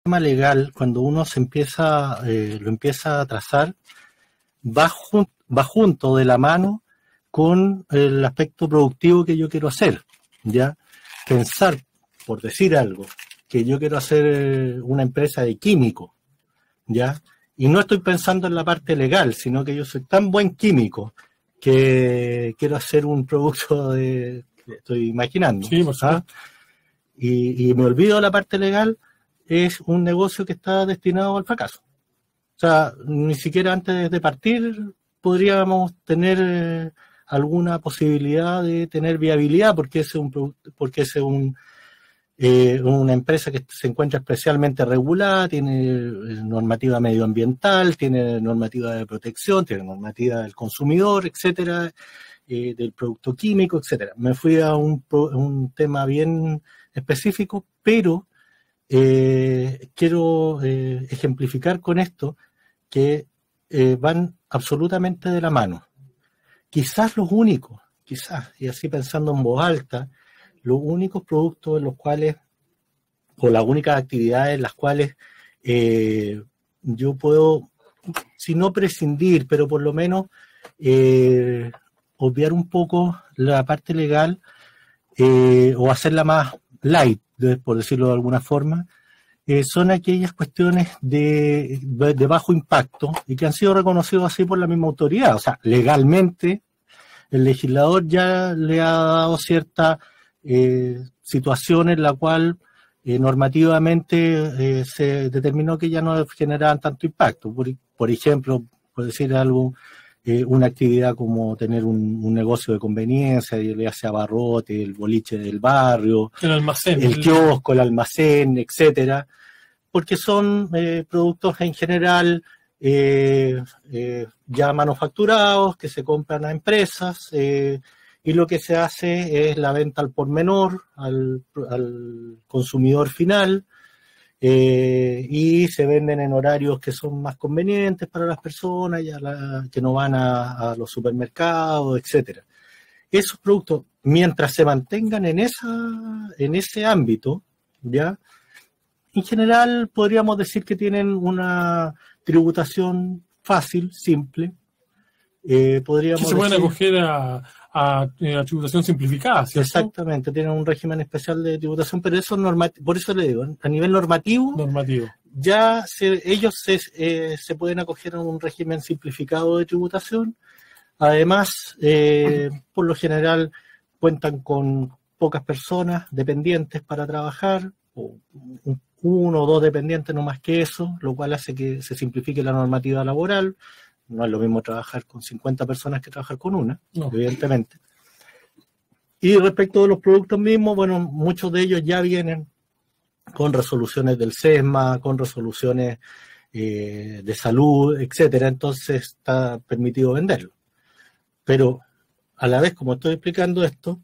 tema legal, cuando uno lo empieza a trazar, va junto de la mano con el aspecto productivo que yo quiero hacer, ¿ya? Pensar, por decir algo, que yo quiero hacer una empresa de químico, ¿ya? Y no estoy pensando en la parte legal, sino que yo soy tan buen químico que quiero hacer un producto que estoy imaginando. Sí, ¿sabes? Y me olvido de la parte legal, es un negocio que está destinado al fracaso. O sea, ni siquiera antes de partir podríamos tener alguna posibilidad de tener viabilidad, porque es una empresa que se encuentra especialmente regulada, tiene normativa medioambiental, tiene normativa de protección, tiene normativa del consumidor, etcétera, del producto químico, etcétera. Me fui a un tema bien específico, pero quiero ejemplificar con esto que van absolutamente de la mano. Quizás y así pensando en voz alta, los únicos productos en los cuales, o las únicas actividades en las cuales yo puedo, si no prescindir, pero por lo menos obviar un poco la parte legal o hacerla más light, por decirlo de alguna forma, son aquellas cuestiones de bajo impacto y que han sido reconocidos así por la misma autoridad. O sea, legalmente el legislador ya le ha dado cierta situación en la cual normativamente se determinó que ya no generaban tanto impacto. Por ejemplo, por decir algo, una actividad como tener un negocio de conveniencia, ya sea abarrote, el boliche del barrio, el almacén, el kiosco, el almacén, etcétera, porque son productos en general ya manufacturados que se compran a empresas y lo que se hace es la venta al por menor, al consumidor final, y se venden en horarios que son más convenientes para las personas que no van a los supermercados, etcétera. Esos productos, mientras se mantengan en ese ámbito, ya en general podríamos decir que tienen una tributación fácil, simple. Podríamos que se pueden acoger a tributación simplificada, ¿cierto? Exactamente, tienen un régimen especial de tributación, pero eso por eso le digo, a nivel normativo. Ya ellos se pueden acoger a un régimen simplificado de tributación. Además, por lo general cuentan con pocas personas dependientes para trabajar, o uno o dos dependientes, no más que eso, lo cual hace que se simplifique la normativa laboral. No es lo mismo trabajar con 50 personas que trabajar con una, evidentemente. Y respecto de los productos mismos, bueno, muchos de ellos ya vienen con resoluciones del SESMA, con resoluciones de salud, etcétera, entonces está permitido venderlo. Pero a la vez, como estoy explicando esto,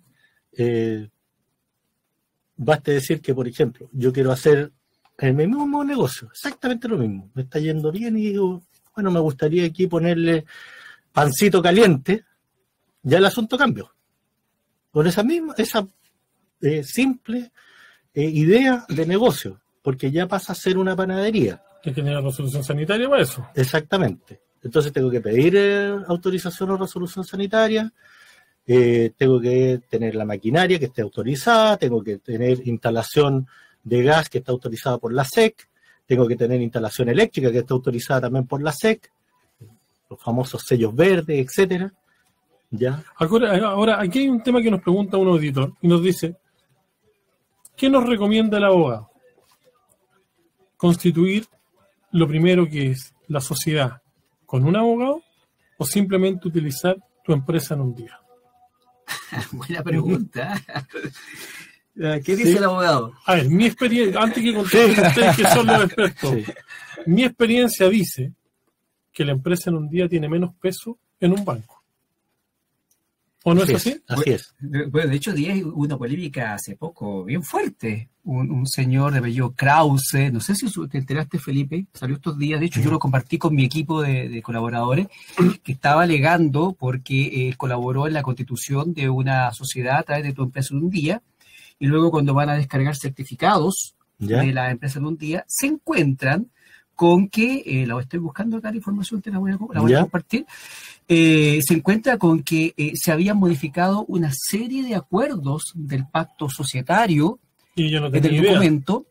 basta decir que, por ejemplo, yo quiero hacer el mismo negocio, exactamente lo mismo, me está yendo bien y digo, bueno, me gustaría aquí ponerle pancito caliente, ya el asunto cambió. Con esa simple idea de negocio, porque ya pasa a ser una panadería. Hay que tener resolución sanitaria para eso. Exactamente. Entonces tengo que pedir autorización o resolución sanitaria, tengo que tener la maquinaria que esté autorizada, tengo que tener instalación de gas que está autorizada por la SEC, tengo que tener instalación eléctrica que está autorizada también por la SEC, los famosos sellos verdes, etcétera. ¿Ya? Ahora, aquí hay un tema que nos pregunta un auditor y nos dice, ¿qué nos recomienda el abogado? ¿Constituir lo primero que es la sociedad con un abogado o simplemente utilizar tu empresa en un día? Buena pregunta. ¿Qué dice el abogado? A ver, mi experiencia, antes que contesten ustedes que son los expertos, mi experiencia dice que la empresa en un día tiene menos peso en un banco. ¿O no es así? Así es. Bueno, de hecho, hubo una polémica hace poco bien fuerte. Un señor de apellido Krause, no sé si te enteraste, Felipe, salió estos días, de hecho yo lo compartí con mi equipo de colaboradores, que estaba alegando porque colaboró en la constitución de una sociedad a través de tu empresa en un día, y luego cuando van a descargar certificados de la empresa en un día, se encuentran con que, la estoy buscando acá la información, te la voy a compartir, se encuentra con que se habían modificado una serie de acuerdos del pacto societario, y yo no del tenía documento,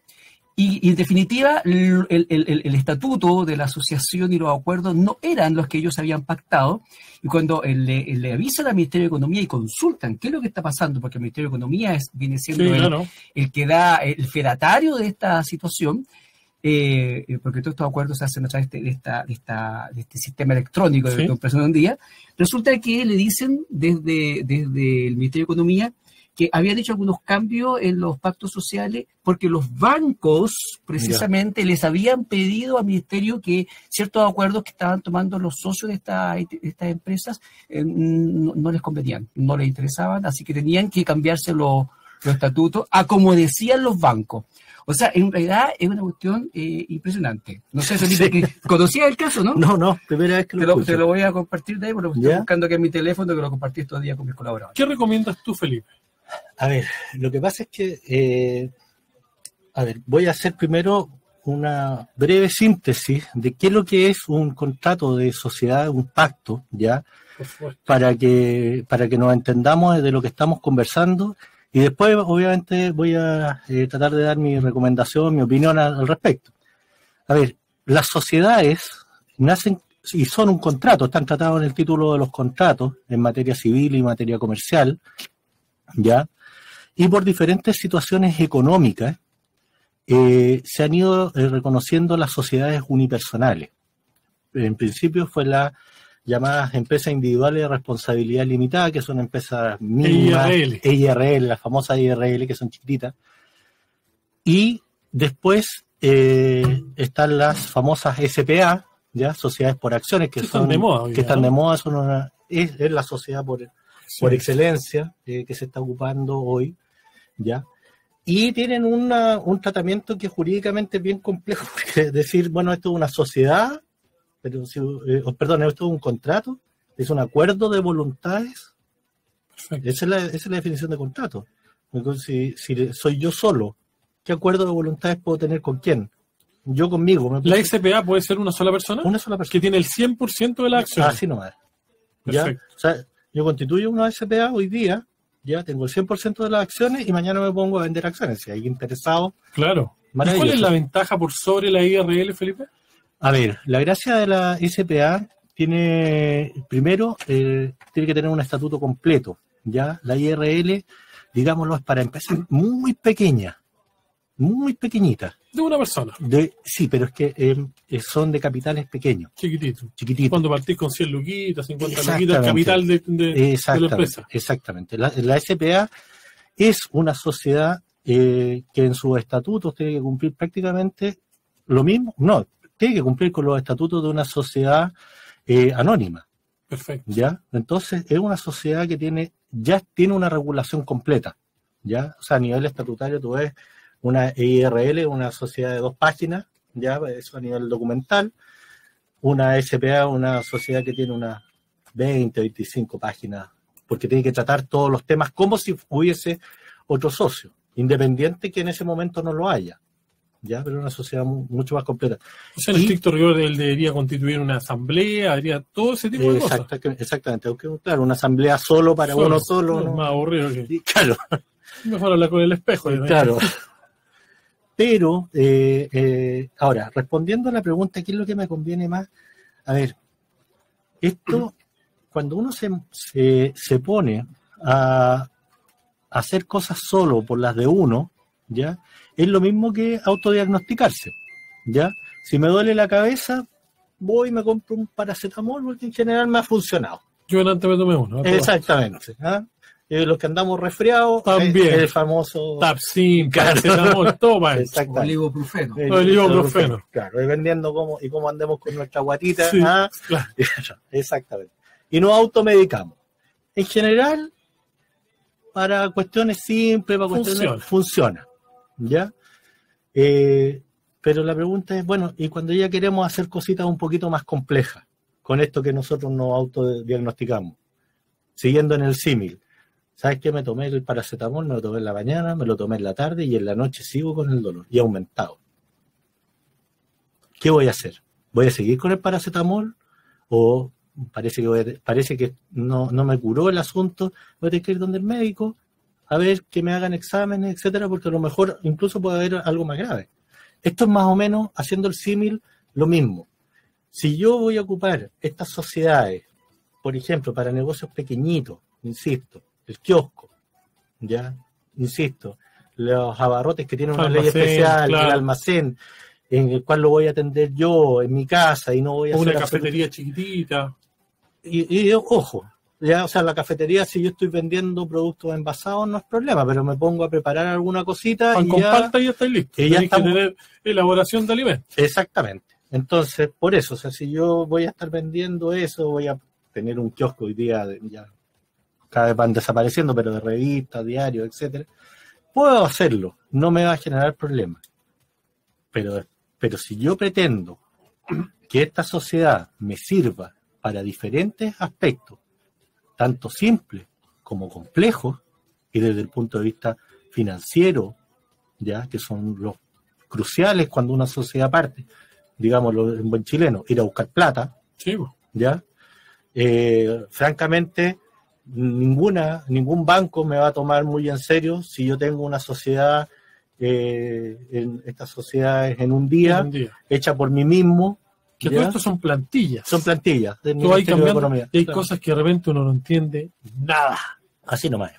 y en definitiva el estatuto de la asociación y los acuerdos no eran los que ellos habían pactado, y cuando le avisan al Ministerio de Economía y consultan qué es lo que está pasando, porque el Ministerio de Economía viene siendo el que da el fedatario de esta situación, porque todos estos acuerdos se hacen a través de este sistema electrónico de impresión de un día, resulta que le dicen desde el Ministerio de Economía que habían hecho algunos cambios en los pactos sociales porque los bancos precisamente les habían pedido al Ministerio que ciertos acuerdos que estaban tomando los socios de estas empresas no les convenían, no les interesaban, así que tenían que cambiarse los estatutos a como decían los bancos. O sea, en realidad es una cuestión impresionante. No sé, Felipe, que conocías el caso, ¿no? No, primera vez que te lo voy a compartir de ahí, porque estoy buscando aquí en mi teléfono que lo compartí estos días con mis colaboradores. ¿Qué recomiendas tú, Felipe? A ver, lo que pasa es que, voy a hacer primero una breve síntesis de qué es lo que es un contrato de sociedad, un pacto, ¿ya? Para que nos entendamos de lo que estamos conversando. Y después, obviamente, voy a tratar de dar mi recomendación, mi opinión al respecto. A ver, las sociedades nacen y son un contrato, están tratados en el título de los contratos, en materia civil y materia comercial, ¿ya? Y por diferentes situaciones económicas se han ido reconociendo las sociedades unipersonales. En principio fue la llamadas empresas individuales de responsabilidad limitada, que son empresas mínimas, EIRL, las famosas EIRL, que son chiquititas. Y después están las famosas SPA, ¿ya? Sociedades por acciones, que están de moda, es la sociedad por excelencia que se está ocupando hoy, ¿ya? Y tienen un tratamiento que jurídicamente es bien complejo, porque decir, bueno, esto es una sociedad, pero esto es un contrato, es un acuerdo de voluntades. Esa es la definición de contrato. Entonces, si soy yo solo, ¿qué acuerdo de voluntades puedo tener con quién? Yo conmigo. ¿La SPA puede ser una sola persona? Una sola persona. Que tiene el 100% de la acción. Así nomás. ¿Ya? O sea, yo constituyo una SPA hoy día, ya tengo el 100% de las acciones y mañana me pongo a vender acciones. Si hay interesado. Claro. ¿Y cuál es la ventaja por sobre la IRL, Felipe? A ver, la gracia de la SPA primero, tiene que tener un estatuto completo, ¿ya? La IRL, digámoslo, es para empresas muy pequeñas, muy pequeñitas. De una persona. Sí, pero es que son de capitales pequeños. Chiquitito. Cuando partís con 100 luquitas, 50 luquitas, el capital de la empresa. Exactamente. La SPA es una sociedad que en sus estatutos tiene que cumplir prácticamente lo mismo, tiene que cumplir con los estatutos de una sociedad anónima. Perfecto. ¿Ya? Entonces, es una sociedad que ya tiene una regulación completa, ¿ya? O sea, a nivel estatutario tú ves una EIRL, una sociedad de 2 páginas, ¿ya? Eso a nivel documental. Una SPA, una sociedad que tiene unas 20, 25 páginas, porque tiene que tratar todos los temas como si hubiese otro socio, independiente que en ese momento no lo haya. ¿Ya? Pero una sociedad mucho más completa. O sea, en estricto rigor, él debería constituir una asamblea, haría todo ese tipo de cosas. Exactamente. Aunque, claro, una asamblea solo para uno solo. No, más aburrido que... Claro. Mejor hablar con el espejo. Claro. Pero, ahora, respondiendo a la pregunta, ¿qué es lo que me conviene más? A ver, esto, cuando uno se pone a hacer cosas solo por las de uno, ¿ya? Es lo mismo que autodiagnosticarse, ¿ya? Si me duele la cabeza, voy y me compro un paracetamol porque en general me ha funcionado. Yo antes me tomé uno. Exactamente. ¿Ah? Los que andamos resfriados, también. El famoso... Tapsin, paracetamol, toma. El ibuprofeno. El ibuprofeno. Claro, dependiendo cómo andemos con nuestra guatita. Sí, ¿ah? claro. Exactamente. Y nos automedicamos. En general, para cuestiones simples, para cuestiones... Funciona. ¿Ya? Pero la pregunta es, bueno, ¿y cuando ya queremos hacer cositas un poquito más complejas, con esto que nosotros nos autodiagnosticamos, siguiendo en el símil? ¿sabes qué? Me tomé el paracetamol, me lo tomé en la mañana, me lo tomé en la tarde y en la noche sigo con el dolor y ha aumentado. ¿Qué voy a hacer? ¿Voy a seguir con el paracetamol? ¿O parece que no me curó el asunto? Voy a tener que ir donde el médico a ver que me hagan exámenes, etcétera, porque a lo mejor incluso puede haber algo más grave. Esto es más o menos, haciendo el símil, lo mismo. Si yo voy a ocupar estas sociedades, por ejemplo, para negocios pequeñitos, insisto, el kiosco, ya, insisto, los abarrotes que tienen una ley especial, claro, el almacén, en el cual lo voy a atender yo en mi casa y no voy a hacer una cafetería chiquitita. Y ojo, ya, o sea, la cafetería, si yo estoy vendiendo productos envasados, no es problema, pero me pongo a preparar alguna cosita pan y con palta y ya estáis listo. Y ya que tener elaboración de alimentos. Exactamente. Entonces, por eso, o sea, si yo voy a estar vendiendo eso, voy a tener un kiosco hoy día, ya cada vez van desapareciendo, pero de revistas, diarios, etcétera, puedo hacerlo, no me va a generar problemas. Pero si yo pretendo que esta sociedad me sirva para diferentes aspectos, tanto simples como complejos, y desde el punto de vista financiero, ya que son los cruciales cuando una sociedad parte, digámoslo en buen chileno, ir a buscar plata, sí, ya, francamente, ningún banco me va a tomar muy en serio si yo tengo una sociedad, en estas sociedades en un día, hecha por mí mismo. Que todo esto son plantillas. Son plantillas del Ministerio de Economía. Y hay cosas que de repente uno no entiende nada. Así nomás.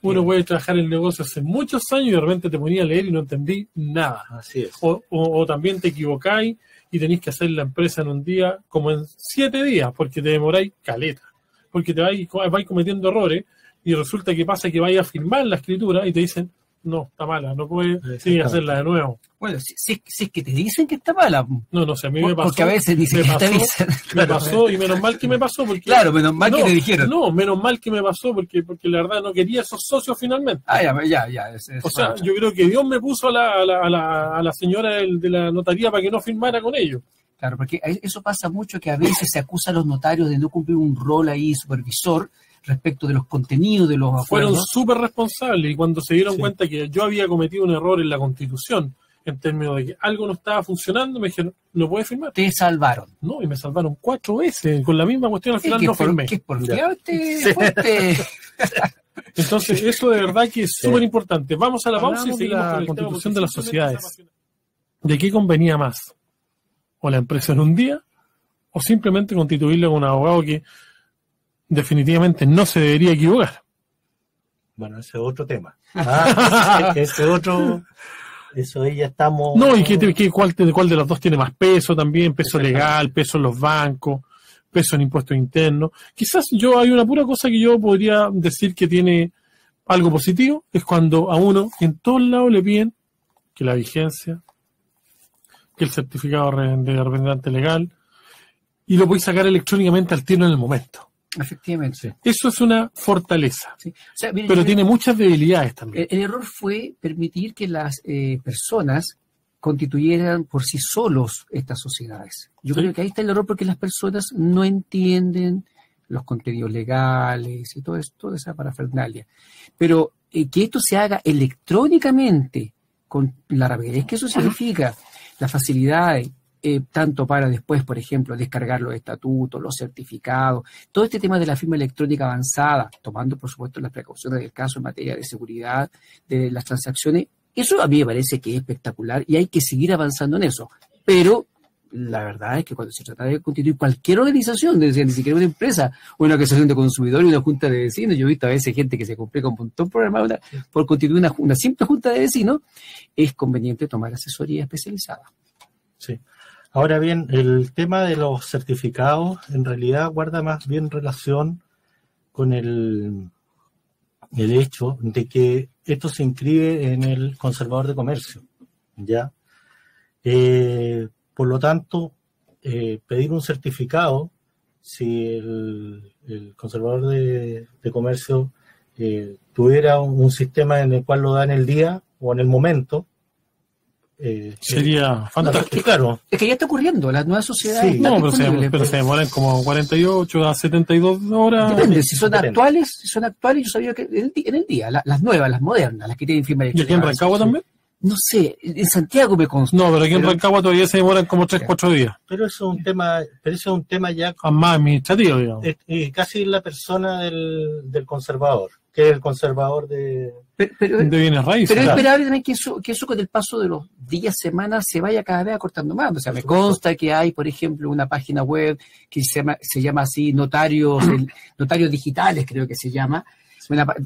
Uno puede trabajar en negocios hace muchos años y de repente te ponía a leer y no entendí nada. Así es. O también te equivocáis y tenéis que hacer la empresa en un día, como en 7 días, porque te demoráis caleta. Porque te vais cometiendo errores y resulta que pasa que vais a firmar la escritura y te dicen, no, está mala, no puedes hacerla de nuevo. Bueno, si es que te dicen que está mala. No sé, a mí me pasó. Porque a veces ni siquiera te dicen. Me pasó y menos mal que me pasó. Porque, claro, menos mal que te dijeron. No, menos mal que me pasó porque la verdad no quería esos socios finalmente. Ya. O sea, yo creo que Dios me puso a la señora de la notaría para que no firmara con ellos. Claro, porque eso pasa mucho, que a veces se acusa a los notarios de no cumplir un rol ahí supervisor respecto de los contenidos de los acuerdos. Fueron súper responsables y cuando se dieron cuenta que yo había cometido un error en la Constitución, en términos de que algo no estaba funcionando, me dijeron, no puedes firmar. Te salvaron. No, y me salvaron 4 veces. Con la misma cuestión al final no firmé. ¿Qué por qué fuerte? Entonces, eso de verdad que es súper importante. Vamos a la pausa y seguimos con la Constitución de las sociedades. ¿De qué convenía más? ¿O la empresa en un día? ¿O simplemente constituirle con un abogado que definitivamente no se debería equivocar? Bueno, ese es otro tema. Ese otro... Eso ahí ya estamos... No, y cuál de los dos tiene más peso también, peso legal, peso en los bancos, peso en impuestos internos. Quizás hay una pura cosa que yo podría decir que tiene algo positivo, es cuando a uno en todos lados le piden que la vigencia, que el certificado de representante legal, y lo podéis sacar electrónicamente al tiro en el momento. Efectivamente. Sí. Eso es una fortaleza, sí. O sea, mire, pero tiene muchas debilidades también. El error fue permitir que las personas constituyeran por sí solos estas sociedades. Yo creo que ahí está el error, porque las personas no entienden los contenidos legales y toda esa parafernalia. Pero que esto se haga electrónicamente, con la rapidez que eso significa, las facilidades, tanto para después, por ejemplo, descargar los estatutos, los certificados, todo este tema de la firma electrónica avanzada, tomando, por supuesto, las precauciones del caso en materia de seguridad de las transacciones, eso a mí me parece que es espectacular y hay que seguir avanzando en eso. Pero la verdad es que cuando se trata de constituir cualquier organización, ni siquiera una empresa, o una asociación de consumidores, una junta de vecinos, yo he visto a veces gente que se complica un montón por constituir una simple junta de vecinos, es conveniente tomar asesoría especializada. Sí. Ahora bien, el tema de los certificados en realidad guarda más bien relación con el hecho de que esto se inscribe en el conservador de comercio, ¿ya? Por lo tanto, pedir un certificado, si el conservador de comercio tuviera un sistema en el cual lo da en el día o en el momento, sería fantástico. Claro. Es que ya está ocurriendo, las nuevas sociedades Sí, están pero se demoran como 48 a 72 horas. Depende, si son actuales, yo sabía que en el día, las nuevas, las modernas, las que tienen firma ¿Y aquí en Rancagua también? No sé, en Santiago me consta. No, pero aquí en Rancagua todavía se demoran como 3-4 días. Pero eso es un tema ya más administrativo, digamos. Casi la persona del conservador, que es el conservador de bienes raíces. Pero es esperable también que eso con el paso de los días, semanas, se vaya cada vez acortando más. O sea, me consta que hay, por ejemplo, una página web que se llama así, notarios digitales, creo que se llama.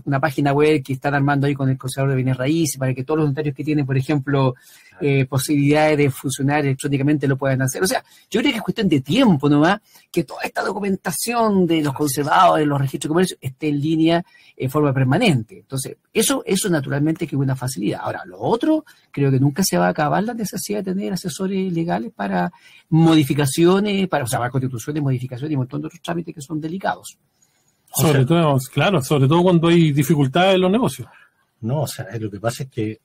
Una página web que están armando ahí con el conservador de bienes raíces para que todos los notarios que tienen, por ejemplo, posibilidades de funcionar electrónicamente lo puedan hacer. O sea, yo creo que es cuestión de tiempo nomás que toda esta documentación de los conservadores, los registros de comercio, esté en línea en forma permanente. Entonces, eso naturalmente que es una facilidad. Ahora, lo otro, creo que nunca se va a acabar la necesidad de tener asesores legales para modificaciones, para constituciones, modificaciones y un montón de otros trámites que son delicados. Sobre todo cuando hay dificultades en los negocios. No, lo que pasa es que,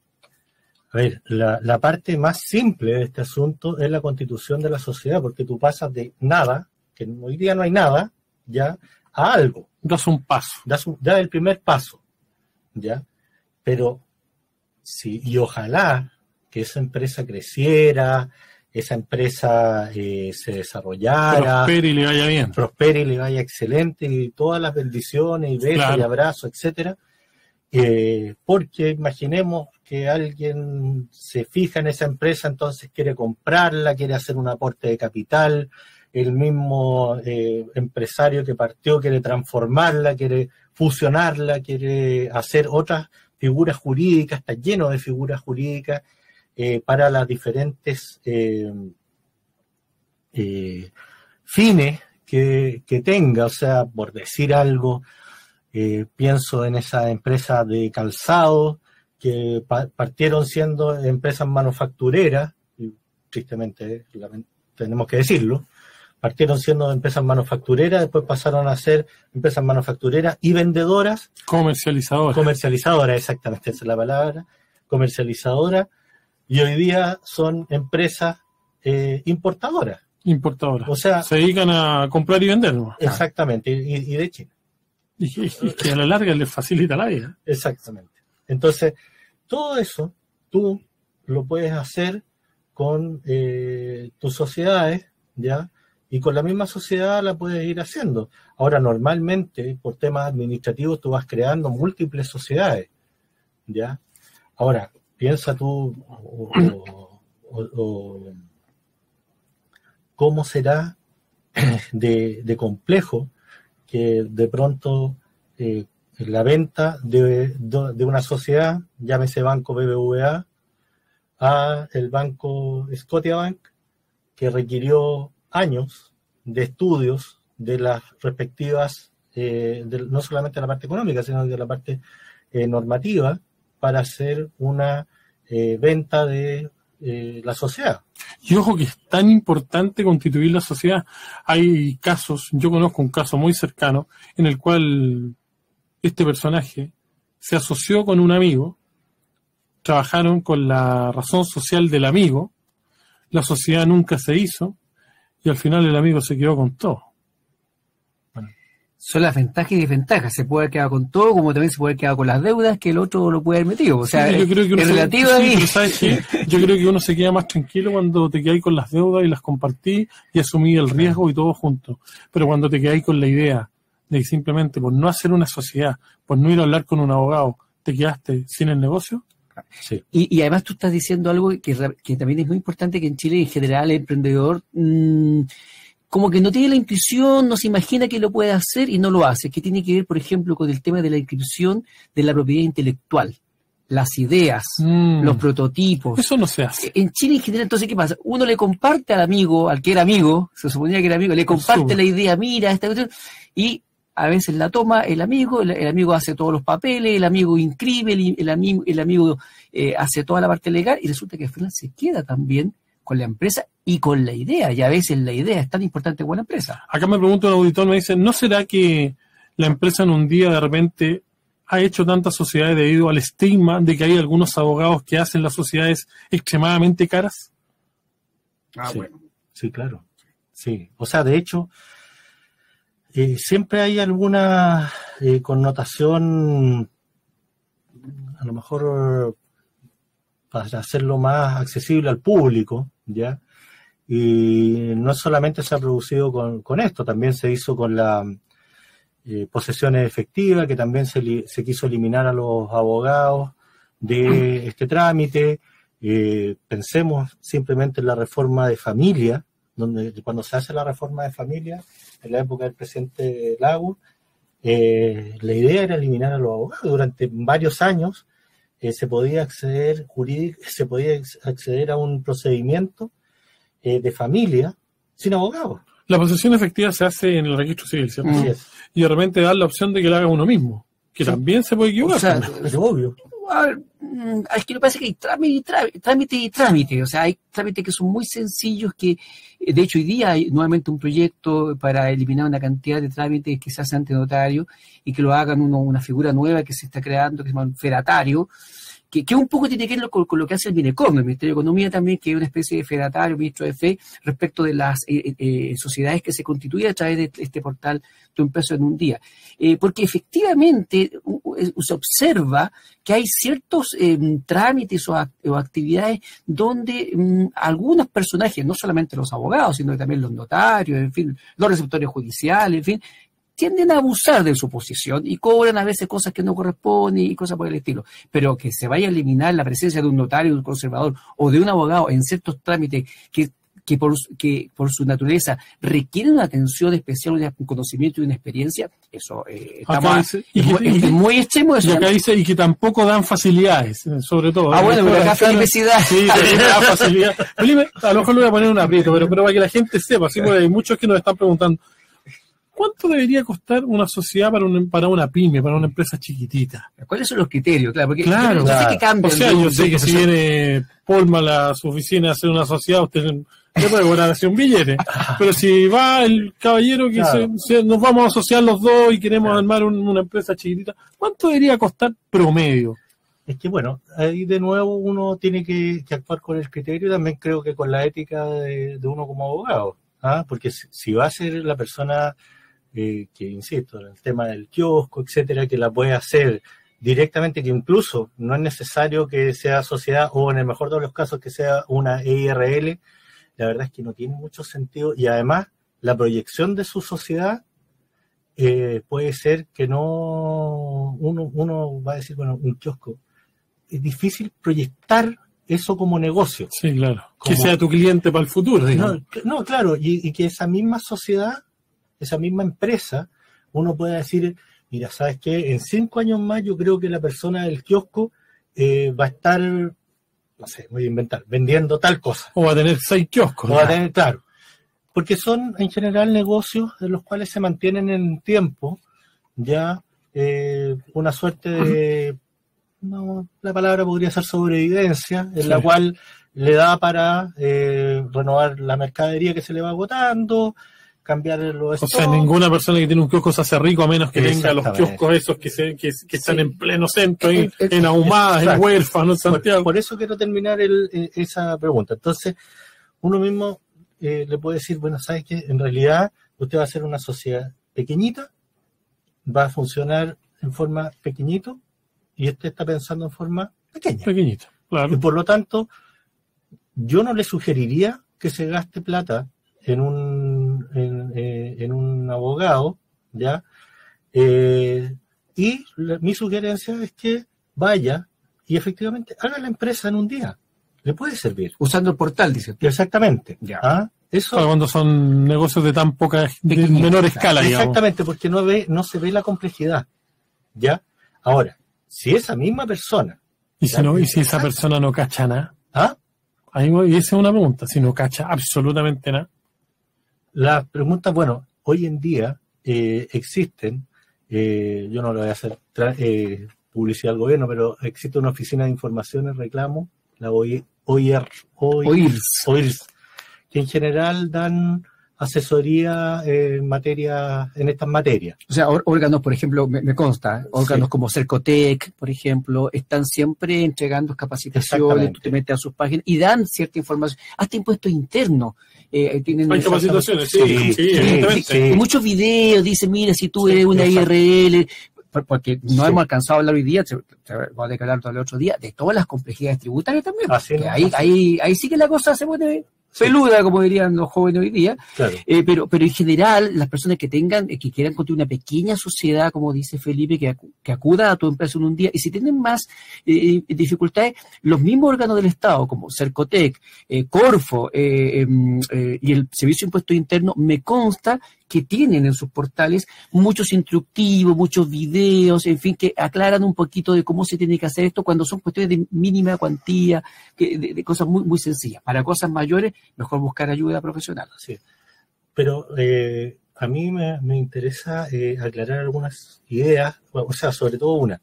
a ver, la parte más simple de este asunto es la constitución de la sociedad, porque tú pasas de nada, que hoy día no hay nada, ya, a algo. Das un paso. Das el primer paso, ya. Pero, sí, y ojalá que esa empresa creciera, esa empresa se desarrollara, prospere y le vaya bien, prospere y le vaya excelente, y todas las bendiciones y besos y abrazos, etcétera, porque imaginemos que alguien se fija en esa empresa, entonces quiere comprarla, quiere hacer un aporte de capital, el mismo empresario que partió quiere transformarla, quiere fusionarla, quiere hacer otras figuras jurídicas, está lleno de figuras jurídicas para las diferentes fines que tenga. O sea, por decir algo, pienso en esa empresa de calzado que partieron siendo empresas manufactureras, y tristemente tenemos que decirlo, partieron siendo empresas manufactureras, después pasaron a ser empresas manufactureras y vendedoras. Comercializadoras, exactamente, esa es la palabra, comercializadoras. Y hoy día son empresas importadoras. O sea, se dedican a comprar y vender, ¿no? Exactamente, y de China. Y que a la larga les facilita la vida. Exactamente. Entonces, todo eso tú lo puedes hacer con tus sociedades, ¿ya? Y con la misma sociedad la puedes ir haciendo. Ahora, normalmente, por temas administrativos, tú vas creando múltiples sociedades, ¿ya? Ahora, piensa tú cómo será de complejo que de pronto la venta de una sociedad, llámese Banco BBVA, a el Banco Scotiabank, que requirió años de estudios de las respectivas, no solamente de la parte económica, sino de la parte normativa, para hacer una venta de la sociedad. Y ojo que es tan importante constituir la sociedad. Hay casos, yo conozco un caso muy cercano, en el cual este personaje se asoció con un amigo, trabajaron con la razón social del amigo, la sociedad nunca se hizo, y al final el amigo se quedó con todo. Son las ventajas y desventajas. Se puede quedar con todo, como también se puede quedar con las deudas que el otro lo puede haber metido. O sea, sí, yo creo que es relativo a mí. ¿Sabes qué? Yo creo que uno se queda más tranquilo cuando te quedas con las deudas y las compartís y asumís el riesgo y todo junto. Pero cuando te quedas con la idea de que simplemente por no hacer una sociedad, por no ir a hablar con un abogado, te quedaste sin el negocio. Sí. Y además tú estás diciendo algo que también es muy importante, que en Chile en general el emprendedor como que no tiene la intuición, no se imagina que lo puede hacer y no lo hace, que tiene que ver, por ejemplo, con el tema de la inscripción de la propiedad intelectual, las ideas, los prototipos. Eso no se hace. En Chile en general, entonces, ¿qué pasa? Uno le comparte al amigo, al que era amigo, se suponía que era amigo, le comparte la idea, mira, esta cuestión, y a veces la toma el amigo, el amigo hace todos los papeles, el amigo inscribe, el amigo hace toda la parte legal, y resulta que al final se queda también con la empresa y con la idea, y a veces la idea es tan importante como la empresa. Acá me pregunta un auditor, me dice, ¿no será que la empresa en un día de repente ha hecho tantas sociedades debido al estigma de que hay algunos abogados que hacen las sociedades extremadamente caras? Sí, bueno. Sí, claro. Sí, o sea, de hecho, siempre hay alguna connotación, a lo mejor para hacerlo más accesible al público, ¿ya? Y no solamente se ha producido con esto, también se hizo con la posesiones efectivas, que también se quiso eliminar a los abogados de este trámite. Pensemos simplemente en la reforma de familia, donde cuando se hace la reforma de familia, en la época del presidente Lagos, la idea era eliminar a los abogados. Durante varios años se podía acceder a un procedimiento de familia sin abogados. La posesión efectiva se hace en el registro civil, ¿cierto? Así es. Y de repente da la opción de que lo haga uno mismo, que también se puede equivocar. O sea, es obvio. Es que me parece que hay trámite y trámite. O sea, hay trámites que son muy sencillos, que de hecho hoy día hay nuevamente un proyecto para eliminar una cantidad de trámites que se hacen ante notario y que lo hagan una figura nueva que se está creando, que se llama un fedatario, que un poco tiene que ver con lo que hace el MINECON, el Ministerio de Economía también, que es una especie de fedatario, ministro de fe, respecto de las sociedades que se constituyen a través de este portal Tu Empresa en un Día. Porque efectivamente se observa que hay ciertos trámites o actividades donde algunos personajes, no solamente los abogados, sino también los notarios, en fin, los receptores judiciales, en fin, tienden a abusar de su posición y cobran a veces cosas que no corresponden y cosas por el estilo. Pero que se vaya a eliminar la presencia de un notario, de un conservador o de un abogado en ciertos trámites que por su naturaleza requieren una atención especial, un conocimiento y una experiencia, eso es muy extremo. Eso, y acá dice, y que tampoco dan facilidades, sobre todo. Bueno, pero acá Felipe sí da. Sí, da facilidad. Felipe, a lo mejor le voy a poner un aprieto, pero para que la gente sepa, así porque hay muchos que nos están preguntando, ¿cuánto debería costar una sociedad para una pyme, para una empresa chiquitita? ¿Cuáles son los criterios? Claro, porque claro, yo sé que cambian. O sea, yo sé que si viene Polma a su oficina a hacer una sociedad, usted le puede cobrar así un billete. Pero si va el caballero que nos vamos a asociar los dos y queremos armar una empresa chiquitita, ¿cuánto debería costar promedio? Es que bueno, ahí de nuevo uno tiene que actuar con el criterio y también creo que con la ética de uno como abogado. Porque si va a ser la persona... que insisto, en el tema del kiosco, etcétera, que la puede hacer directamente, que incluso no es necesario que sea sociedad o en el mejor de los casos que sea una EIRL, la verdad es que no tiene mucho sentido y además la proyección de su sociedad puede ser que no, uno va a decir, bueno, un kiosco, es difícil proyectar eso como negocio. Sí, claro, que sea tu cliente para el futuro, digamos. No, claro, y que esa misma sociedad, esa misma empresa, uno puede decir, mira, ¿sabes qué? En 5 años más yo creo que la persona del kiosco va a estar, no sé, voy a inventar, vendiendo tal cosa. O va a tener 6 kioscos. O va a tener, claro. Porque son en general negocios en los cuales se mantienen en tiempo, ya una suerte de, no, la palabra podría ser sobrevivencia, en la cual le da para renovar la mercadería que se le va agotando, cambiar los stocks. O sea, ninguna persona que tiene un kiosco se hace rico a menos que tenga los kioscos esos que están en pleno centro, en Ahumadas, en Huérfano, en Santiago. Por eso quiero terminar esa pregunta. Entonces, uno mismo le puede decir, bueno, ¿sabes qué? En realidad, usted va a ser una sociedad pequeñita, va a funcionar en forma pequeñito, y usted está pensando en forma pequeña. Pequeñita, claro. Y por lo tanto, yo no le sugeriría que se gaste plata en un abogado, ¿ya? Y mi sugerencia es que vaya y efectivamente haga la empresa en un día. Le puede servir. Usando el portal, dice. Exactamente. Ya. Eso, cuando son negocios de tan de menor escala, digamos. Exactamente, porque no se ve la complejidad, ¿ya? Ahora, si esa misma persona... ¿Y si esa persona no cacha nada? Y esa es una pregunta, si no cacha absolutamente nada. Las preguntas, bueno, hoy en día existen, yo no le voy a hacer publicidad al gobierno, pero existe una oficina de información y reclamo, la OIRS, que en general dan asesoría en estas materias. O sea, órganos, por ejemplo, me consta, órganos como Cercotec, por ejemplo, están siempre entregando capacitaciones, tú te metes a sus páginas y dan cierta información, hasta impuestos internos. Tienen hay capacitaciones, sí. Muchos videos, dicen, mira, si tú eres una IRL, porque no hemos alcanzado a hablar hoy día, voy a declarar todo el otro día, de todas las complejidades tributarias también. Ahí sí que la cosa se pone peluda, como dirían los jóvenes hoy día, claro. Pero en general, las personas que quieran constituir una pequeña sociedad, como dice Felipe, que acuda a tu empresa en un día, y si tienen más dificultades, los mismos órganos del Estado, como Cercotec, Corfo y el Servicio de Impuestos Internos, me consta que tienen en sus portales muchos instructivos, muchos videos, en fin, que aclaran un poquito de cómo se tiene que hacer esto cuando son cuestiones de mínima cuantía, de cosas muy, muy sencillas. Para cosas mayores, mejor buscar ayuda profesional. Sí. Pero a mí me interesa aclarar algunas ideas, o sea, sobre todo una.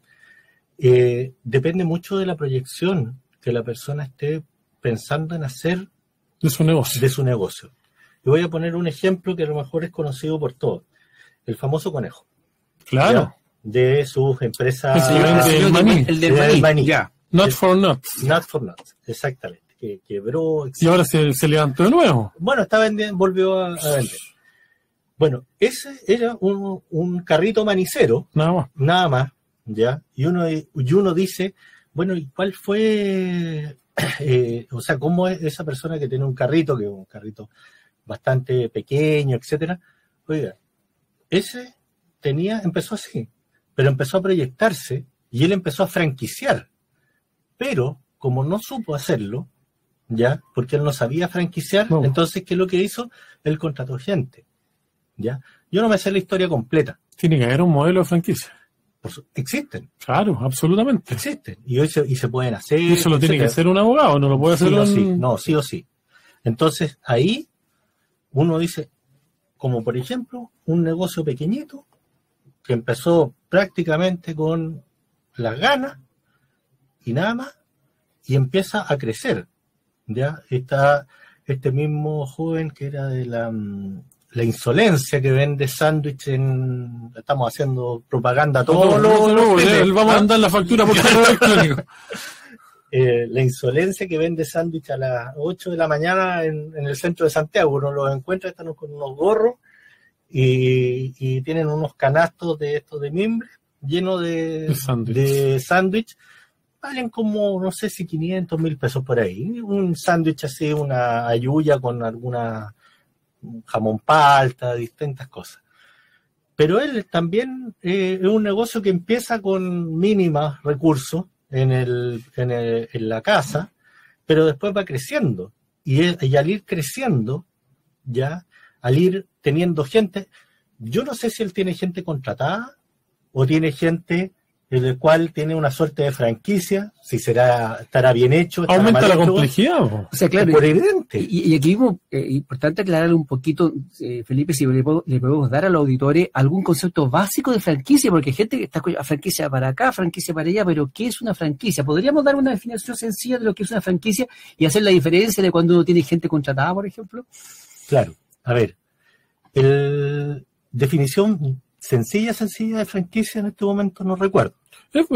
Depende mucho de la proyección que la persona esté pensando en hacer de su negocio. Y voy a poner un ejemplo que a lo mejor es conocido por todos. El famoso conejo. Claro. ¿Ya? De sus empresas. El del maní. Ya. Not for nuts. Not for nuts, exactamente. Que quebró. Y ahora se levantó de nuevo. Bueno, volvió a vender. Bueno, ese era un carrito manicero. Nada más. ¿Ya? Y uno dice, bueno, ¿y cuál fue? O sea, ¿cómo es esa persona que tiene un carrito, que es un carrito bastante pequeño, etcétera? Oiga, ese empezó así, pero empezó a proyectarse y él empezó a franquiciar. Pero, como no supo hacerlo, ¿ya? Porque él no sabía franquiciar, entonces, ¿qué es lo que hizo? Él contrató gente, ¿ya? Yo no me sé la historia completa. Tiene que haber un modelo de franquicia. Existen. Claro, absolutamente. Existen. Y hoy se pueden hacer. Y eso lo tiene que hacer un abogado, no lo puede hacer sí o sí. Entonces, ahí uno dice, como por ejemplo, un negocio pequeñito que empezó prácticamente con las ganas y nada más, y empieza a crecer. Ya está este mismo joven que era de la Insolencia, que vende sándwich estamos haciendo propaganda vamos a mandar la factura por correo electrónico. La Insolencia, que vende sándwich a las 8 de la mañana en el centro de Santiago. Uno los encuentra, están con unos gorros y tienen unos canastos de estos de mimbre llenos de sándwich. Valen como, no sé si 500, 1.000 pesos por ahí. Un sándwich así, una hallula con alguna jamón palta, distintas cosas. Pero él también es un negocio que empieza con mínimos recursos en la casa, pero después va creciendo. Y al ir creciendo, ya, al ir teniendo gente, yo no sé si él tiene gente contratada o tiene gente en el cual tiene una suerte de franquicia, si estará bien hecho. Aumenta la complejidad. O sea, claro, por evidente. Y aquí es importante aclararle un poquito, Felipe, si le podemos dar a los auditores algún concepto básico de franquicia, porque hay gente que está con franquicia para acá, franquicia para allá, pero ¿qué es una franquicia? ¿Podríamos dar una definición sencilla de lo que es una franquicia y hacer la diferencia de cuando uno tiene gente contratada, por ejemplo? Claro, a ver, definición sencilla de franquicia en este momento no recuerdo. Pero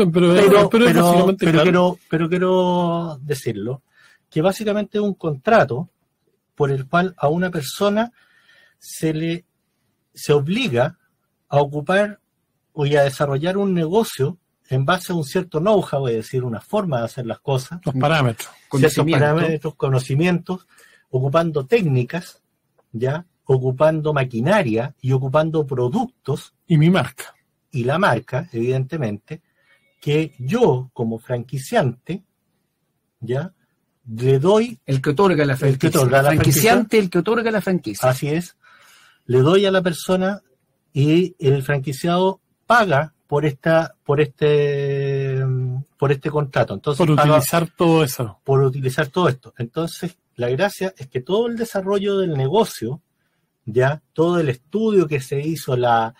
quiero decirlo, que básicamente es un contrato por el cual a una persona se obliga a ocupar y a desarrollar un negocio en base a un cierto know-how, es decir, una forma de hacer las cosas, los parámetros, conocimientos, ocupando técnicas, ya, ocupando maquinaria y ocupando productos. Y mi marca. Y la marca, evidentemente, que yo, como franquiciante, ya, le doy... El que otorga la franquicia. El que otorga la franquicia. Así es. Le doy a la persona y el franquiciado paga por este contrato. Entonces, por utilizar todo eso. Por utilizar todo esto. Entonces, la gracia es que todo el desarrollo del negocio, ya, todo el estudio que se hizo, la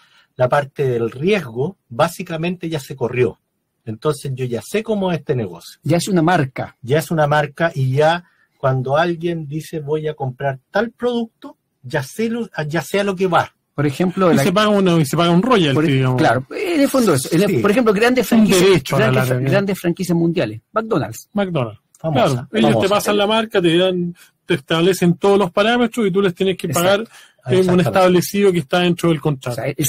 parte del riesgo, básicamente ya se corrió. Entonces yo ya sé cómo es este negocio. Ya es una marca. Ya es una marca y ya cuando alguien dice voy a comprar tal producto, ya sea lo que va. Por ejemplo, se paga un royalty, digamos. Claro, en el fondo eso. Sí. Por ejemplo, grandes franquicias mundiales. McDonald's. Claro, ellos te pasan la marca, te establecen todos los parámetros y tú les tienes que pagar en un establecido que está dentro del contrato. O sea, el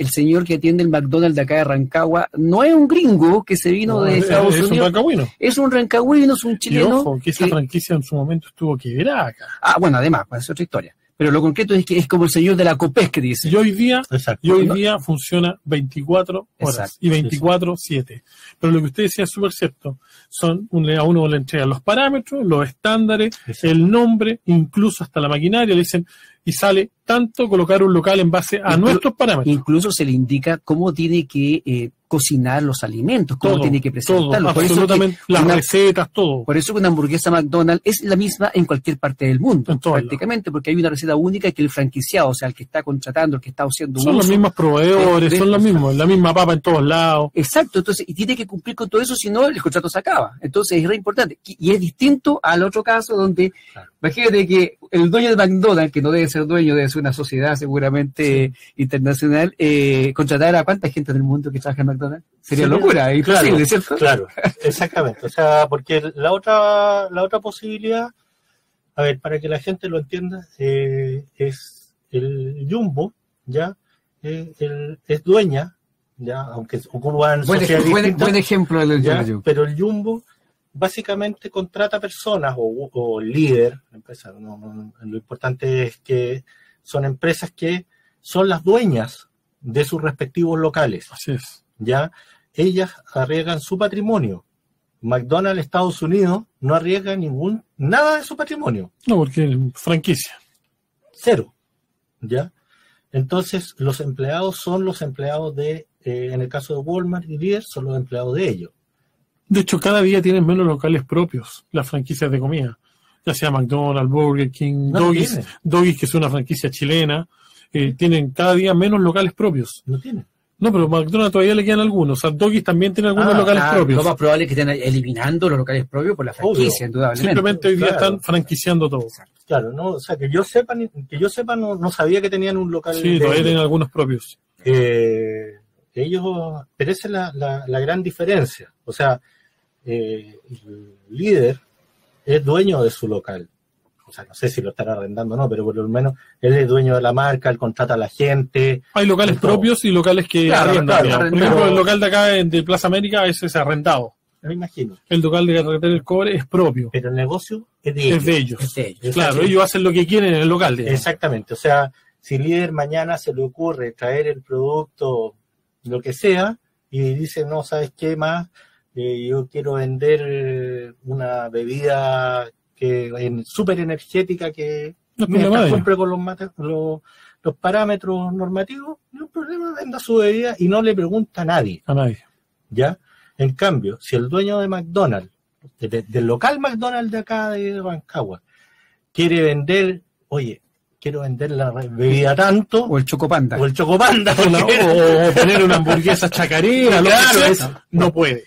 señor que atiende el McDonald's de acá de Rancagua no es un gringo que se vino de Estados Unidos. Es un rancagüino. Es un rancagüino, es un chileno. Y ojo, que esa franquicia en su momento estuvo quebrada acá. Bueno, además, es otra historia. Pero lo concreto es que es como el señor de la Copes que dice. Y hoy día funciona 24 horas y 24/7. Pero lo que usted decía es súper cierto. A uno le entregan los parámetros, los estándares, el nombre, incluso hasta la maquinaria, le dicen, y sale tanto colocar un local en base a nuestros parámetros. Incluso se le indica cómo tiene que cocinar los alimentos, cómo tiene que presentarlos. Absolutamente, las recetas, todo. Por eso que una hamburguesa McDonald's es la misma en cualquier parte del mundo, prácticamente, porque hay una receta única que el franquiciado, o sea, el que está contratando, el que está haciendo son los mismos proveedores, son los mismos, la misma papa en todos lados. Exacto, entonces, y tiene que cumplir con todo eso, si no, el contrato se acaba. Entonces, es re importante. Y es distinto al otro caso donde, imagínate que el dueño de McDonald's, que no debe ser dueño, debe ser una sociedad seguramente internacional, contratar a cuánta gente en el mundo que trabaja en McDonald's. Sería locura, imposible, ¿cierto? Claro, exactamente. O sea, porque la otra posibilidad, a ver, para que la gente lo entienda, es el Jumbo, ¿ya? Es dueña, ¿ya? Aunque ocupan sociedades distintas. Buen ejemplo del Jumbo. Pero el Jumbo básicamente contrata personas o el líder, empresa, lo importante es que son empresas que son las dueñas de sus respectivos locales. Así es. Ya, ellas arriesgan su patrimonio. McDonald's Estados Unidos no arriesga nada de su patrimonio. No, porque franquicia. Cero. ¿Ya? Entonces, los empleados son los empleados en el caso de Walmart y Líder, son los empleados de ellos. De hecho, cada día tienen menos locales propios, las franquicias de comida. Ya sea McDonald's, Burger King, Doggies, que es una franquicia chilena, tienen cada día menos locales propios. No tienen. No, pero McDonald's todavía le quedan algunos. O sea, Doggies también tiene algunos locales propios. Lo más probable es que estén eliminando los locales propios por la franquicia, indudablemente. Simplemente hoy día están franquiciando todo. Claro, no, o sea, que yo sepa no sabía que tenían un local. Sí, todavía tienen algunos propios. Ellos, pero esa es la gran diferencia. O sea, el Líder es dueño de su local. O sea, no sé si lo estará arrendando o no, pero por lo menos él es dueño de la marca, él contrata a la gente. Hay locales propios y locales que arrendan. Por ejemplo, el local de acá de Plaza América es arrendado. Me imagino. El local de Carretera del Cobre es propio. Pero el negocio es de ellos. Claro, ellos hacen lo que quieren en el local. Exactamente. O sea, si Líder mañana se le ocurre traer el producto, lo que sea, y dice, no, ¿sabes qué más? Yo quiero vender una bebida súper energética que cumple con los parámetros normativos, no hay problema, venda su bebida y no le pregunta a nadie. ¿Ya? En cambio, si el dueño de McDonald's, del local McDonald's de acá de Rancagua, quiere vender, quiero vender la bebida tanto. O el Chocopanda. O poner una hamburguesa chacarera. No puede.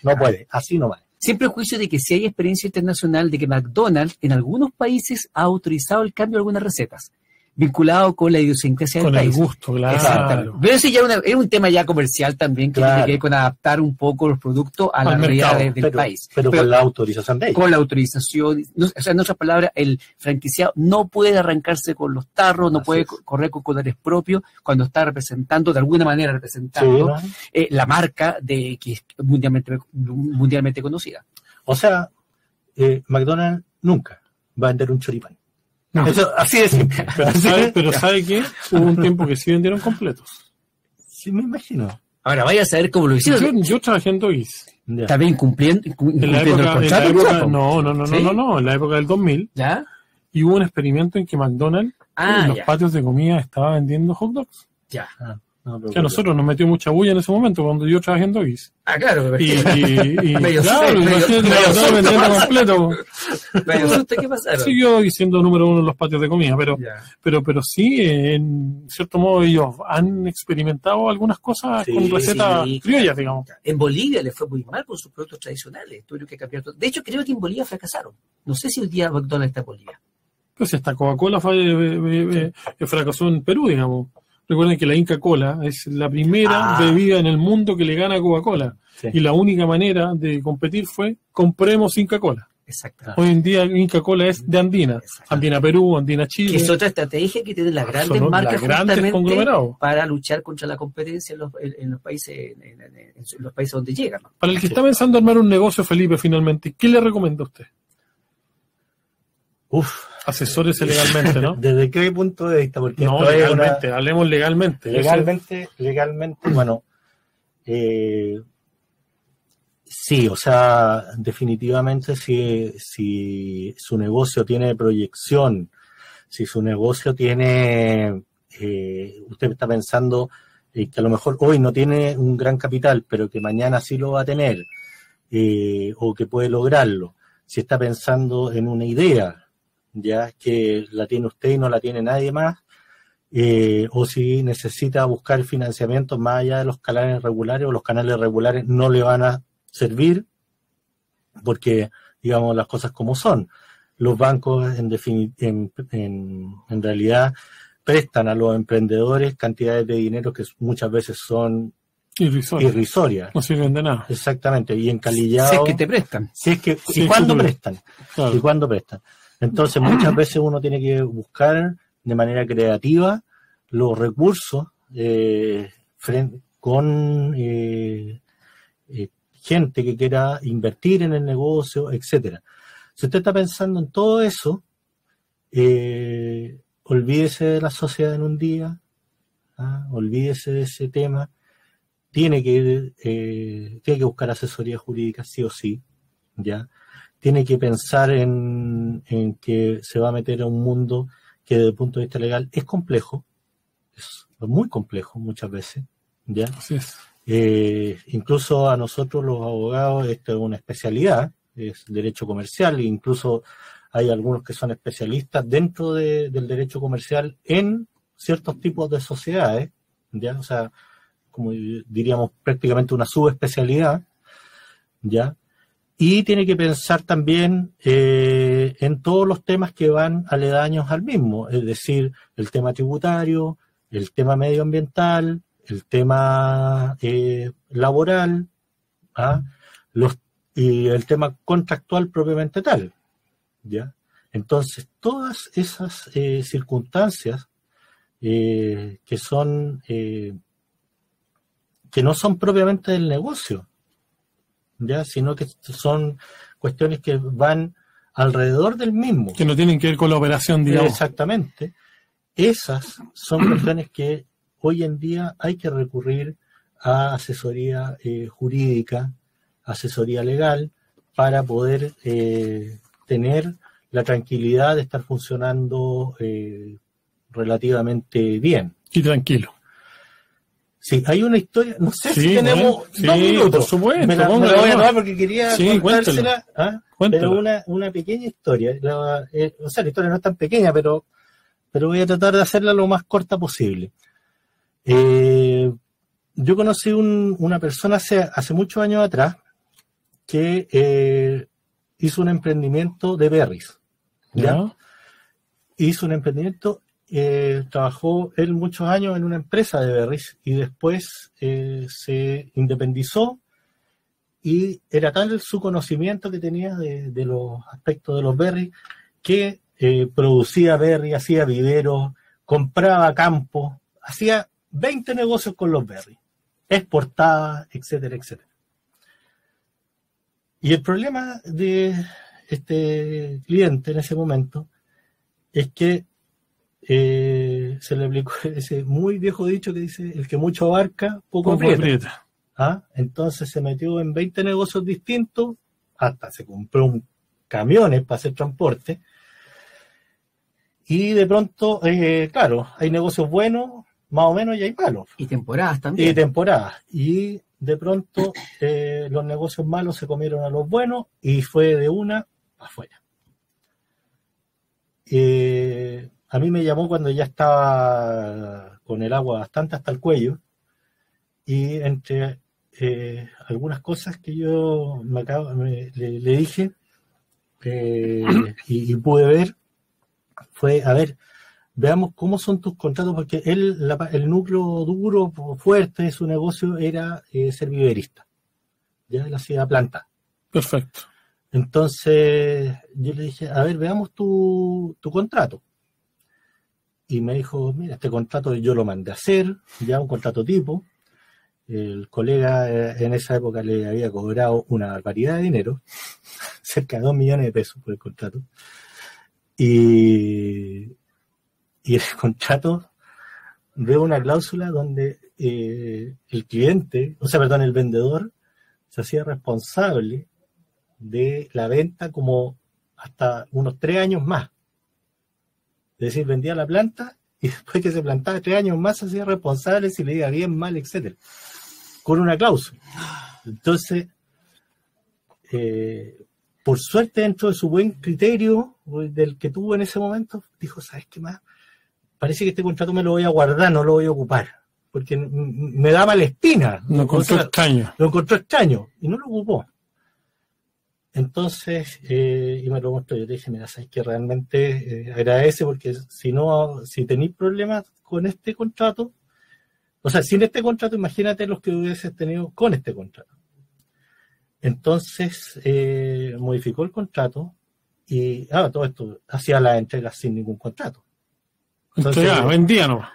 Así no va. Siempre el juicio de que si hay experiencia internacional de que McDonald's en algunos países ha autorizado el cambio de algunas recetas, vinculado con la idiosincrasia del país. Con el gusto, claro. Exactamente. Pero ese ya es un tema ya comercial también, que tiene que ver con adaptar un poco los productos a la realidad del país. Pero con la autorización de ellos. Con la autorización. O sea, en otras palabras, el franquiciado no puede arrancarse con los tarros, no puede correr con colores propios cuando está representando, de alguna manera representando, la marca que es mundialmente conocida. O sea, McDonald's nunca va a vender un choripán. No. Eso, así de simple. Pero ¿sabe qué? Hubo un tiempo que sí vendieron completos. Sí, me imagino. Ahora vaya a saber cómo lo hicieron. Yo trabajé en Doggies. ¿También incumpliendo el contrato? No, en la época del 2000. ¿Ya? Y hubo un experimento en que McDonald's en los patios de comida estaba vendiendo hot dogs. Ya. Que a nosotros nos metió mucha bulla en ese momento cuando yo trabajé en Doggies. Claro. Y medio vendiendo completo. ¿Qué pasa? Siguió siendo número uno en los patios de comida, pero sí, en cierto modo ellos han experimentado algunas cosas con recetas criollas, digamos. En Bolivia les fue muy mal con sus productos tradicionales. Tuvieron que cambiar todo. De hecho, creo que en Bolivia fracasaron. No sé si el día McDonald's está en Bolivia. Pues esta Coca-Cola fracasó en Perú, digamos. Recuerden que la Inca Cola es la primera bebida en el mundo que le gana a Coca-Cola. Sí. Y la única manera de competir fue compremos Inca Cola. Exacto. Hoy en día Inca Cola es de Andina. Andina Perú, Andina Chile. Que es otra estrategia que tienen las grandes marcas justamente para luchar contra la competencia en los países donde llegan, ¿no? Para el que está pensando armar un negocio, Felipe, finalmente, ¿qué le recomienda a usted? Asesórese legalmente, ¿no? ¿Desde qué punto de vista? Porque no, legalmente, hablemos legalmente. Legalmente, bueno, sí, o sea, definitivamente si su negocio tiene proyección, si su negocio tiene, usted está pensando que a lo mejor hoy no tiene un gran capital, pero que mañana sí lo va a tener, o que puede lograrlo, si está pensando en una idea, ya que la tiene usted y no la tiene nadie más, o si necesita buscar financiamiento más allá de los canales regulares, o los canales regulares no le van a servir, porque, digamos, las cosas como son. Los bancos, en realidad, prestan a los emprendedores cantidades de dinero que muchas veces son irrisorias. No sirven de nada. Exactamente, y encalillados. Si es que te prestan. ¿Y cuándo prestan? Claro. ¿Y cuándo prestan? Entonces, muchas veces uno tiene que buscar de manera creativa los recursos con gente que quiera invertir en el negocio, etcétera. Si usted está pensando en todo eso, olvídese de la sociedad en un día, olvídese de ese tema. Tiene que buscar asesoría jurídica sí o sí, ¿ya? Tiene que pensar en que se va a meter a un mundo que desde el punto de vista legal es complejo, es muy complejo muchas veces, ¿ya? Así es. Incluso a nosotros los abogados esto es una especialidad, es derecho comercial, e incluso hay algunos que son especialistas dentro del derecho comercial en ciertos tipos de sociedades, ¿ya? O sea, como diríamos prácticamente una subespecialidad, ¿ya? Y tiene que pensar también en todos los temas que van aledaños al mismo, es decir, el tema tributario, el tema medioambiental, el tema laboral, y el tema contractual propiamente tal, ¿ya? Entonces, todas esas circunstancias que no son propiamente del negocio, ¿ya? Sino que son cuestiones que van alrededor del mismo. Que no tienen que ver con la operación, digamos. Exactamente. Esas son cuestiones que hoy en día hay que recurrir a asesoría jurídica, asesoría legal, para poder tener la tranquilidad de estar funcionando relativamente bien. Y tranquilo. Sí, hay una historia, no sé si tenemos 2 minutos. Por supuesto. Me la voy a tomar porque quería contársela, pero una pequeña historia. La historia no es tan pequeña, pero voy a tratar de hacerla lo más corta posible. Yo conocí una persona hace muchos años atrás que hizo un emprendimiento de berries. ¿Ya? Hizo un emprendimiento. Trabajó él muchos años en una empresa de berries y después se independizó, y era tal su conocimiento que tenía de los aspectos de los berries que producía berries, hacía viveros, compraba campo, hacía 20 negocios con los berries, exportaba, etcétera, etcétera. Y el problema de este cliente en ese momento es que se le aplicó ese muy viejo dicho que dice: el que mucho abarca, poco aprieta. Entonces se metió en 20 negocios distintos, hasta se compró camiones para hacer transporte, y de pronto, claro, hay negocios buenos, más o menos, y hay malos. Y temporadas también. Y de pronto los negocios malos se comieron a los buenos, y fue de una para afuera. A mí me llamó cuando ya estaba con el agua bastante hasta el cuello, y entre algunas cosas que yo le dije y pude ver, fue, a ver, veamos cómo son tus contratos, porque él, el núcleo duro, fuerte de su negocio era ser viverista. Ya él hacía planta. Perfecto. Entonces yo le dije, a ver, veamos tu contrato. Y me dijo, mira, este contrato yo lo mandé a hacer, ya un contrato tipo. El colega en esa época le había cobrado una barbaridad de dinero, cerca de 2 millones de pesos por el contrato. Y en el contrato veo una cláusula donde el cliente, el vendedor, se hacía responsable de la venta como hasta unos 3 años más. Es decir, vendía la planta y después que se plantaba 3 años más se hacía responsable si le iba bien, mal, etcétera, con una cláusula. Entonces, por suerte, dentro de su buen criterio del que tuvo en ese momento, dijo, ¿sabes qué más? Parece que este contrato me lo voy a guardar, no lo voy a ocupar, porque me da mala espina. Lo encontró extraño y no lo ocupó. Entonces, y me lo mostró, yo le dije, mira, sabes que realmente agradece, porque si tenéis problemas con este contrato, o sea, sin este contrato, imagínate los que hubieses tenido con este contrato. Entonces, modificó el contrato y, todo esto, hacía las entregas sin ningún contrato. Entonces, vendía nomás.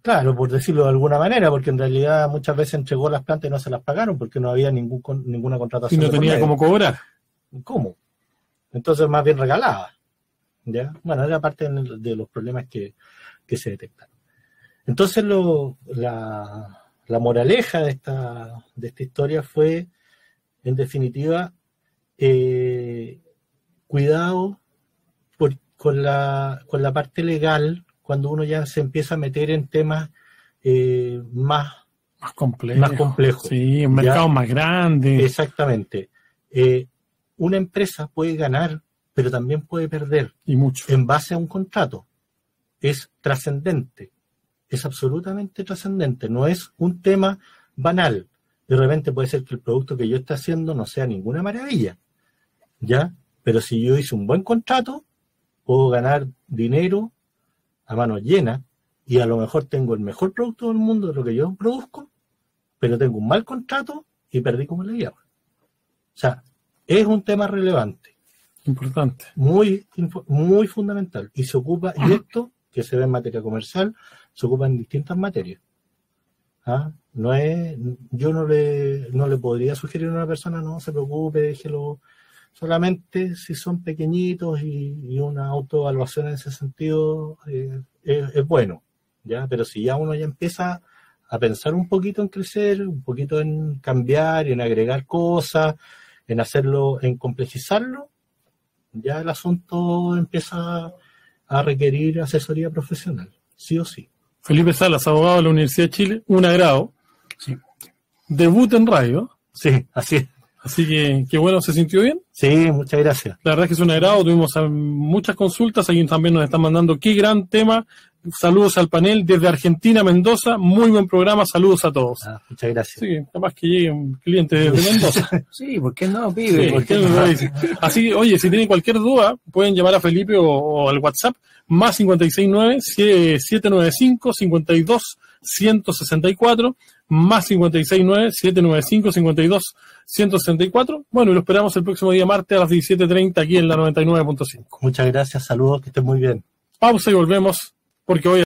Claro, por decirlo de alguna manera, porque en realidad muchas veces entregó las plantas y no se las pagaron porque no había ninguna contratación. Y no tenía cómo cobrar. ¿Cómo? Entonces más bien regalaba. ¿Ya? Bueno, era parte de los problemas que se detectaron. Entonces la moraleja de esta historia fue, en definitiva, cuidado con la parte legal cuando uno ya se empieza a meter en temas más complejos. Sí, un mercado más grande. Exactamente. Una empresa puede ganar, pero también puede perder. Y mucho. En base a un contrato. Es trascendente. Es absolutamente trascendente. No es un tema banal. De repente puede ser que el producto que yo esté haciendo no sea ninguna maravilla. ¿Ya? Pero si yo hice un buen contrato, puedo ganar dinero a manos llenas, y a lo mejor tengo el mejor producto del mundo de lo que yo produzco, pero tengo un mal contrato y perdí como le llamo. O sea, es un tema relevante. Importante. Muy fundamental. Y se ocupa, y esto, que se ve en materia comercial, se ocupa en distintas materias. Yo no le podría sugerir a una persona, no se preocupe, déjelo. Solamente si son pequeñitos y una autoevaluación en ese sentido es bueno, ¿ya? Pero si ya uno ya empieza a pensar un poquito en crecer, un poquito en cambiar, en agregar cosas, en hacerlo, en complejizarlo, ya el asunto empieza a requerir asesoría profesional, sí o sí. Felipe Salas, abogado de la Universidad de Chile, un agrado. Sí. Debut en radio. Sí, así es. Así que, qué bueno, ¿se sintió bien? Sí, muchas gracias. La verdad es que es un agrado, tuvimos muchas consultas, alguien también nos está mandando qué gran tema. Saludos al panel desde Argentina, Mendoza, muy buen programa, saludos a todos. Muchas gracias. Sí, capaz que llegue un cliente desde Mendoza. Sí, ¿por qué no, pibe? Sí, ¿por qué no? Así que, oye, si tienen cualquier duda, pueden llamar a Felipe o al WhatsApp, más 569-775-52-164, más 569-795-52-164. Bueno, y lo esperamos el próximo día martes a las 17:30 aquí en la 99.5. Muchas gracias, saludos, que estén muy bien. Pausa y volvemos, porque hoy